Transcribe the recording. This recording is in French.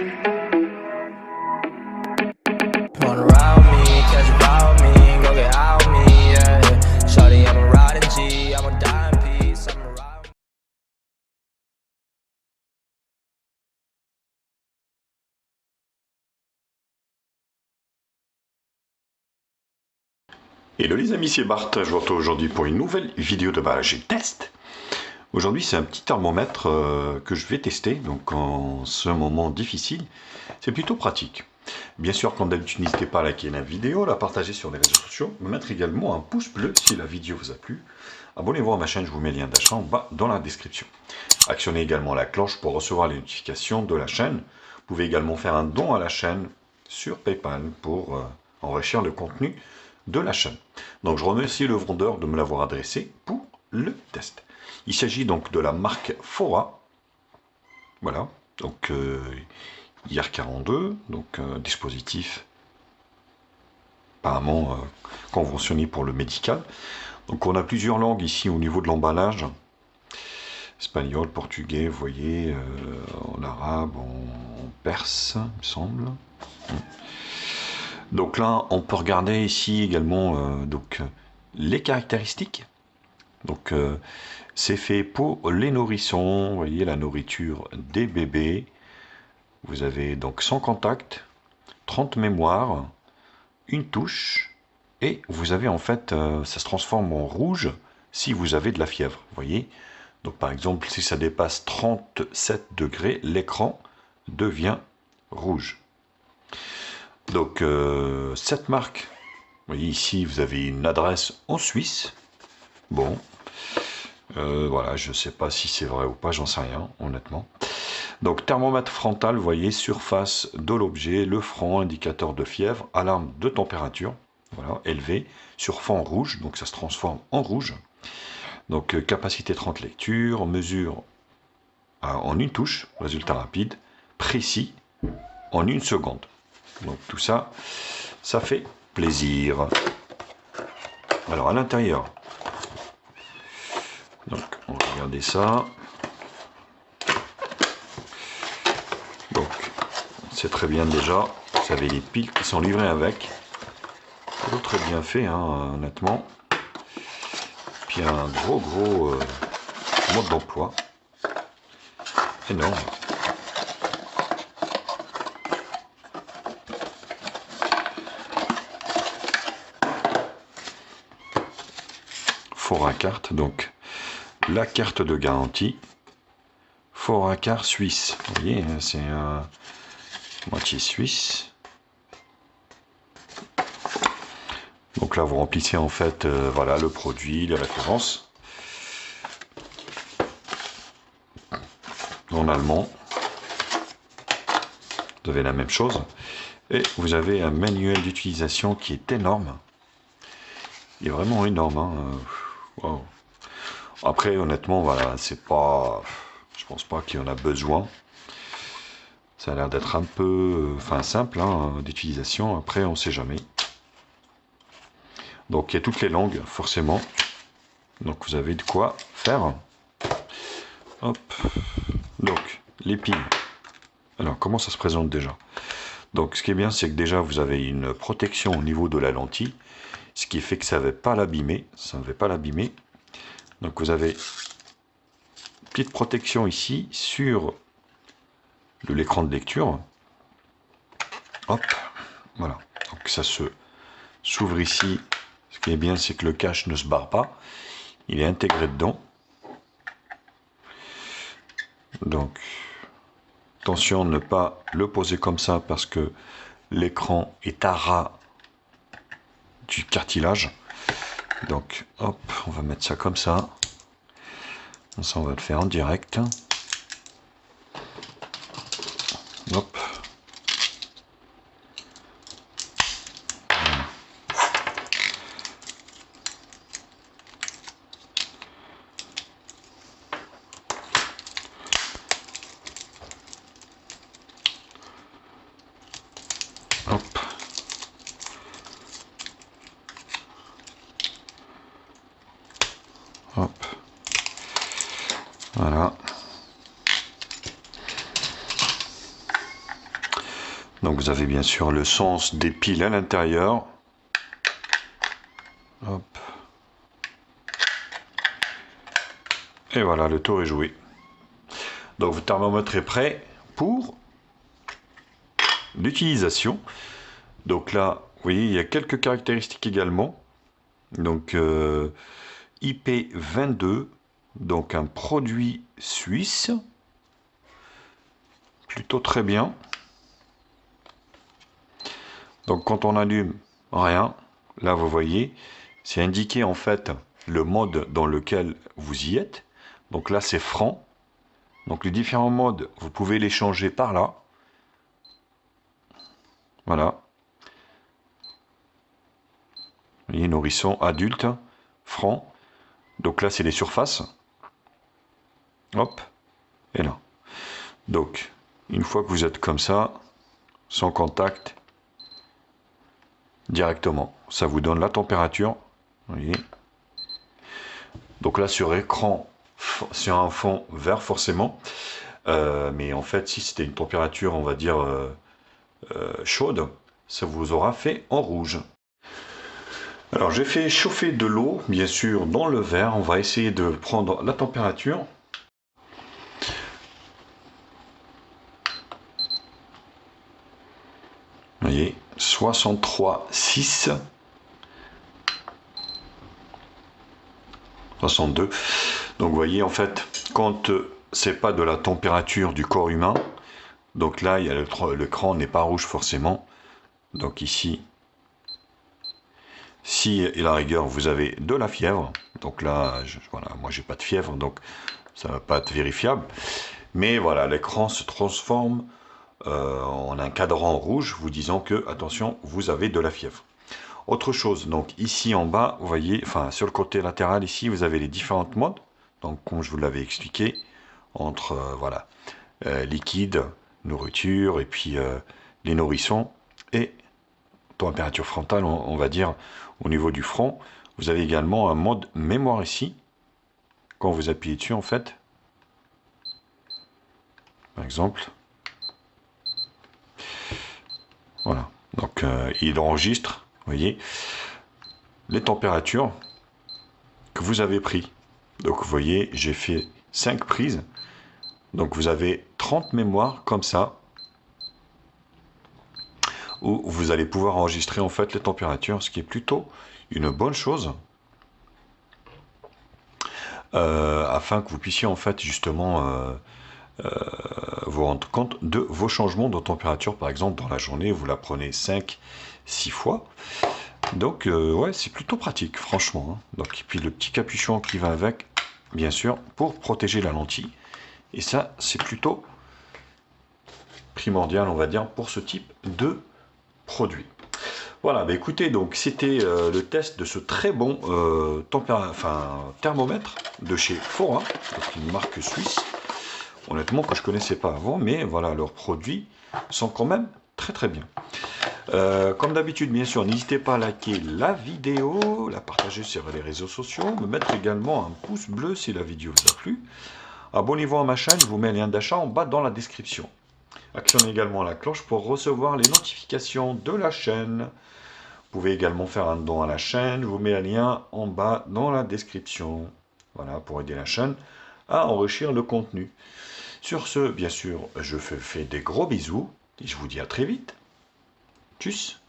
Wanna ride me, catch a vibe me, go get out me, yeah. Shawty, I'm a riding G, I'm a dying piece, I'm a ride. Hello les amis, c'est Bart, je vous retrouve aujourd'hui pour une nouvelle vidéo de barrage test. Aujourd'hui c'est un petit thermomètre que je vais tester, donc en ce moment difficile, c'est plutôt pratique. Bien sûr, comme d'habitude, n'hésitez pas à liker la vidéo, la partager sur les réseaux sociaux, me mettre également un pouce bleu si la vidéo vous a plu. Abonnez-vous à ma chaîne, je vous mets le lien d'achat en bas dans la description. Actionnez également la cloche pour recevoir les notifications de la chaîne. Vous pouvez également faire un don à la chaîne sur PayPal pour enrichir le contenu de la chaîne. Donc je remercie le vendeur de me l'avoir adressé pour le test. Il s'agit donc de la marque Fora. Voilà, donc IR42, donc dispositif apparemment conventionné pour le médical. Donc on a plusieurs langues ici au niveau de l'emballage. Espagnol, portugais, vous voyez, en arabe, en perse, il me semble. Donc là, on peut regarder ici également les caractéristiques. Donc c'est fait pour les nourrissons, vous voyez la nourriture des bébés. Vous avez donc 100 contacts, 30 mémoires, une touche, et vous avez en fait, ça se transforme en rouge si vous avez de la fièvre, vous voyez. Donc par exemple, si ça dépasse 37 degrés, l'écran devient rouge. Donc cette marque, vous voyez ici, vous avez une adresse en Suisse. Bon, voilà, je ne sais pas si c'est vrai ou pas, j'en sais rien, honnêtement. Donc thermomètre frontal, vous voyez, surface de l'objet, le front, indicateur de fièvre, alarme de température, voilà, élevé, sur fond rouge, donc ça se transforme en rouge. Donc capacité 30 lectures, mesure en une touche, résultat rapide, précis, en une seconde. Donc tout ça, ça fait plaisir. Alors à l'intérieur, donc on va regarder ça. Donc c'est très bien déjà, vous avez les piles qui sont livrées avec. C'est très bien fait, hein, honnêtement. Puis un gros mode d'emploi. Énorme. Foracarte, donc la carte de garantie. Foracarte suisse. Vous voyez, c'est un moitié suisse. Donc là, vous remplissez en fait, voilà, le produit, les références. En allemand. Vous avez la même chose. Et vous avez un manuel d'utilisation qui est énorme. Il est vraiment énorme. Hein. Wow. Après, honnêtement, voilà, c'est pas... Je pense pas qu'il y en a besoin. Ça a l'air d'être un peu... Enfin, simple hein, d'utilisation. Après, on sait jamais. Donc, il y a toutes les langues, forcément. Donc, vous avez de quoi faire. Hop. Donc, les piles. Alors, comment ça se présente déjà? Donc, ce qui est bien, c'est que déjà, vous avez une protection au niveau de la lentille. Ce qui fait que ça ne va pas l'abîmer. Ça ne va pas l'abîmer. Donc, vous avez une petite protection ici sur l'écran de lecture. Hop. Voilà. Donc, ça s'ouvre ici. Ce qui est bien, c'est que le cache ne se barre pas. Il est intégré dedans. Donc, attention, ne pas le poser comme ça parce que l'écran est à ras du cartilage. Donc, hop, on va mettre ça comme ça. Ça, on va le faire en direct. Hop. Hop. Hop. Voilà. vous avez bien sûr le sens des piles à l'intérieur. Hop. Et voilà, le tour est joué. Donc votre thermomètre est prêt pour l'utilisation. Donc là, vous voyez, il y a quelques caractéristiques également. Donc IP22, donc un produit suisse. Plutôt très bien. Donc quand on allume, rien. Là, vous voyez, c'est indiqué en fait le mode dans lequel vous y êtes. Donc là, c'est franc. Donc les différents modes, vous pouvez les changer par là. Voilà. Vous voyez, nourrisson, adulte, franc. Donc là, c'est les surfaces. Hop. Et là. Donc, une fois que vous êtes comme ça, sans contact, directement, ça vous donne la température. Vous voyez. Donc là, sur écran, sur un fond vert forcément. Mais en fait, si c'était une température, on va dire, chaude, ça vous aura fait en rouge. Alors j'ai fait chauffer de l'eau, bien sûr, dans le verre. On va essayer de prendre la température. Vous voyez, 63,6. 62. Donc vous voyez, en fait, quand c'est pas de la température du corps humain, donc là, il y a l'écran n'est pas rouge forcément. Donc ici, si à la rigueur vous avez de la fièvre, donc là, voilà, moi j'ai pas de fièvre, donc ça va pas être vérifiable. Mais voilà, l'écran se transforme en un cadran rouge, vous disant que attention, vous avez de la fièvre. Autre chose, donc ici en bas, vous voyez, enfin sur le côté latéral ici, vous avez les différentes modes. Donc comme je vous l'avais expliqué, entre voilà, liquide, nourriture et puis les nourrissons et température frontale, on va dire au niveau du front. Vous avez également un mode mémoire ici. Quand vous appuyez dessus en fait, par exemple, voilà. Donc il enregistre, vous voyez, les températures que vous avez pris. Donc vous voyez, j'ai fait 5 prises. Donc vous avez 30 mémoires comme ça, où vous allez pouvoir enregistrer en fait les températures, ce qui est plutôt une bonne chose, afin que vous puissiez en fait justement vous rendre compte de vos changements de température. Par exemple, dans la journée, vous la prenez 5-6 fois. Donc ouais, c'est plutôt pratique, franchement. Donc, et puis le petit capuchon qui va avec, bien sûr, pour protéger la lentille. Et ça, c'est plutôt primordial, on va dire, pour ce type de produit. Voilà, bah écoutez, donc c'était le test de ce très bon thermomètre de chez Fora, donc une marque suisse. Honnêtement, que je connaissais pas avant, mais voilà, leurs produits sont quand même très très bien. Comme d'habitude, bien sûr, n'hésitez pas à liker la vidéo, la partager sur les réseaux sociaux, me mettre également un pouce bleu si la vidéo vous a plu. Abonnez-vous à ma chaîne, je vous mets un lien d'achat en bas dans la description. Actionnez également la cloche pour recevoir les notifications de la chaîne. Vous pouvez également faire un don à la chaîne, je vous mets un lien en bas dans la description. Voilà, pour aider la chaîne à enrichir le contenu. Sur ce, bien sûr, je fais des gros bisous et je vous dis à très vite. Tchuss!